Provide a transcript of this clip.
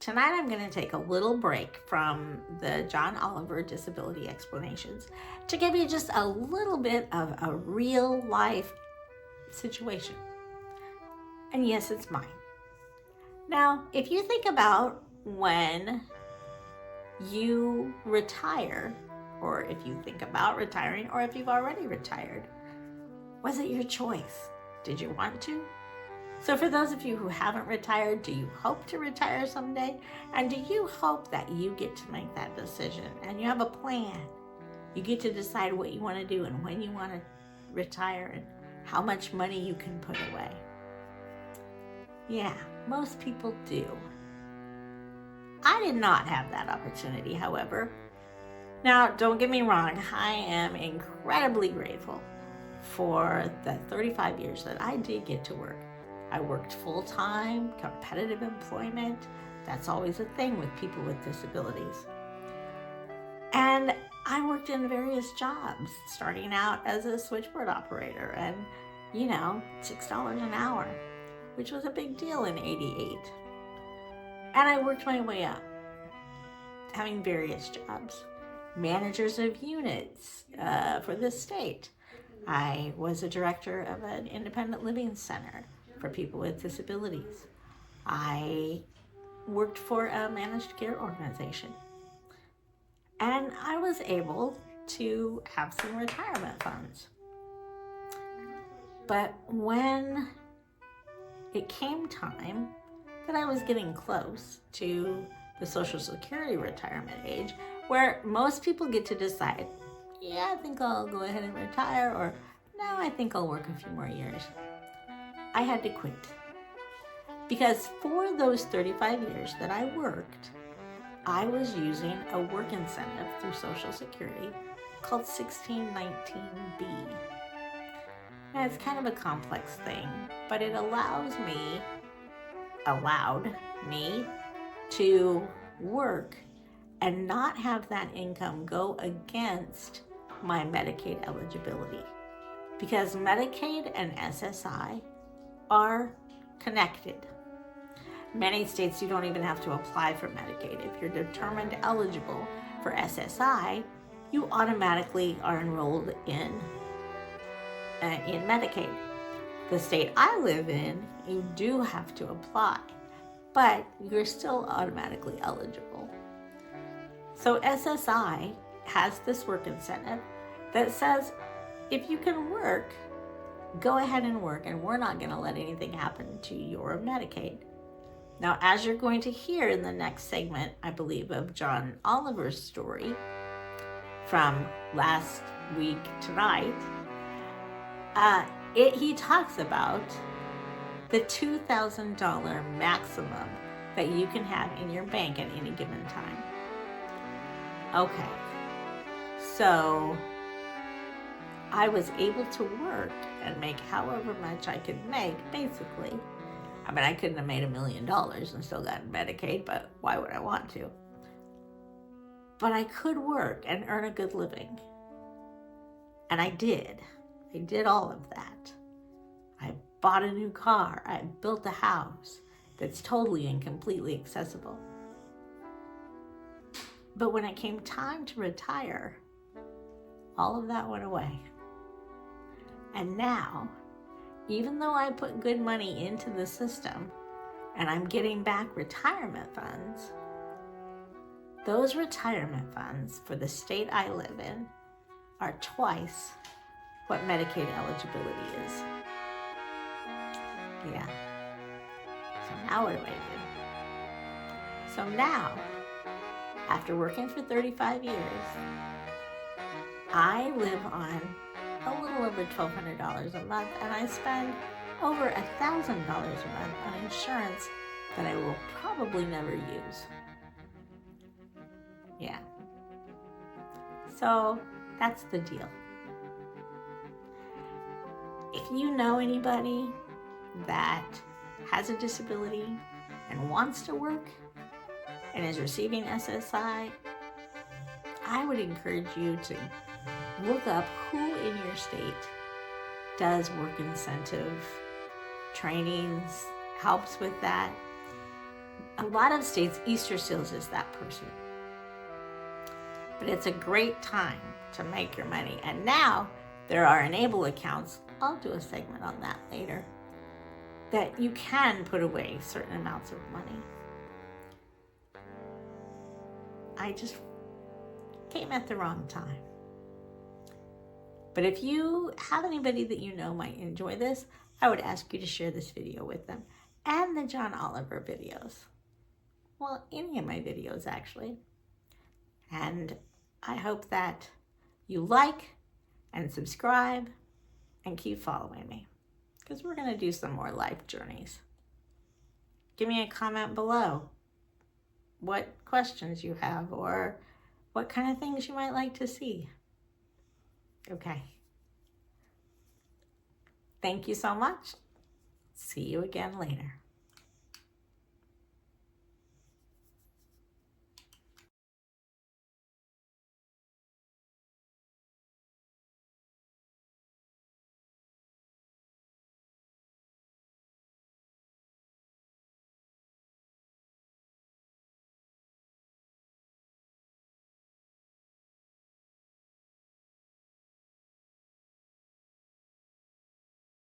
Tonight I'm going to take a little break from the John Oliver Disability Explanations to give you just a little bit of a real life situation. And yes, it's mine. Now, if you think about when you retire, or if you think about retiring, or if you've already retired, was it your choice? Did you want to? So for those of you who haven't retired, do you hope to retire someday? And do you hope that you get to make that decision and you have a plan? You get to decide what you want to do and when you want to retire and how much money you can put away. Yeah, most people do. I did not have that opportunity, however. Now, don't get me wrong, I am incredibly grateful for the 35 years that I did get to work. I worked full-time, competitive employment. That's always a thing with people with disabilities. And I worked in various jobs, starting out as a switchboard operator and, $6 an hour, which was a big deal in '88. And I worked my way up, having various jobs. Managers of units for the state. I was a director of an independent living center for people with disabilities. I worked for a managed care organization. And I was able to have some retirement funds. But when it came time that I was getting close to the Social Security retirement age, where most people get to decide, yeah, I think I'll go ahead and retire, or no, I think I'll work a few more years. I had to quit. Because for those 35 years that I worked, I was using a work incentive through Social Security called 1619B. Now, it's kind of a complex thing, but it allowed me to work and not have that income go against my Medicaid eligibility. Because Medicaid and SSI are connected. Many states you don't even have to apply for Medicaid. If you're determined eligible for SSI, you automatically are enrolled in Medicaid. The state I live in, you do have to apply, but you're still automatically eligible. So SSI has this work incentive that says if you can work, go ahead and work, and we're not going to let anything happen to your Medicaid. Now, as you're going to hear in the next segment, I believe, of John Oliver's story from last week tonight, he talks about the $2,000 maximum that you can have in your bank at any given time. Okay, so I was able to work and make however much I could make, basically. I mean, I couldn't have made $1 million and still gotten Medicaid, but why would I want to? But I could work and earn a good living. And I did. I did all of that. I bought a new car. I built a house that's totally and completely accessible. But when it came time to retire, all of that went away. And now, even though I put good money into the system and I'm getting back retirement funds, those retirement funds for the state I live in are twice what Medicaid eligibility is. Yeah. So now what do I do? So now, after working for 35 years, I live on a little over $1,200 a month, and I spend over $1,000 a month on insurance that I will probably never use. Yeah. So that's the deal. If you know anybody that has a disability and wants to work and is receiving SSI, I would encourage you to look up who in your state does work incentive trainings, helps with that. A lot of states, Easter seals is that person. But it's a great time to make your money. And now there are enable accounts. I'll do a segment on that later. That you can put away certain amounts of money. I just came at the wrong time. But if you have anybody that you know might enjoy this, I would ask you to share this video with them. And the John Oliver videos. Well, any of my videos actually. And I hope that you like and subscribe and keep following me, because we're going to do some more life journeys. Give me a comment below what questions you have or what kind of things you might like to see. Okay. Thank you so much. See you again later.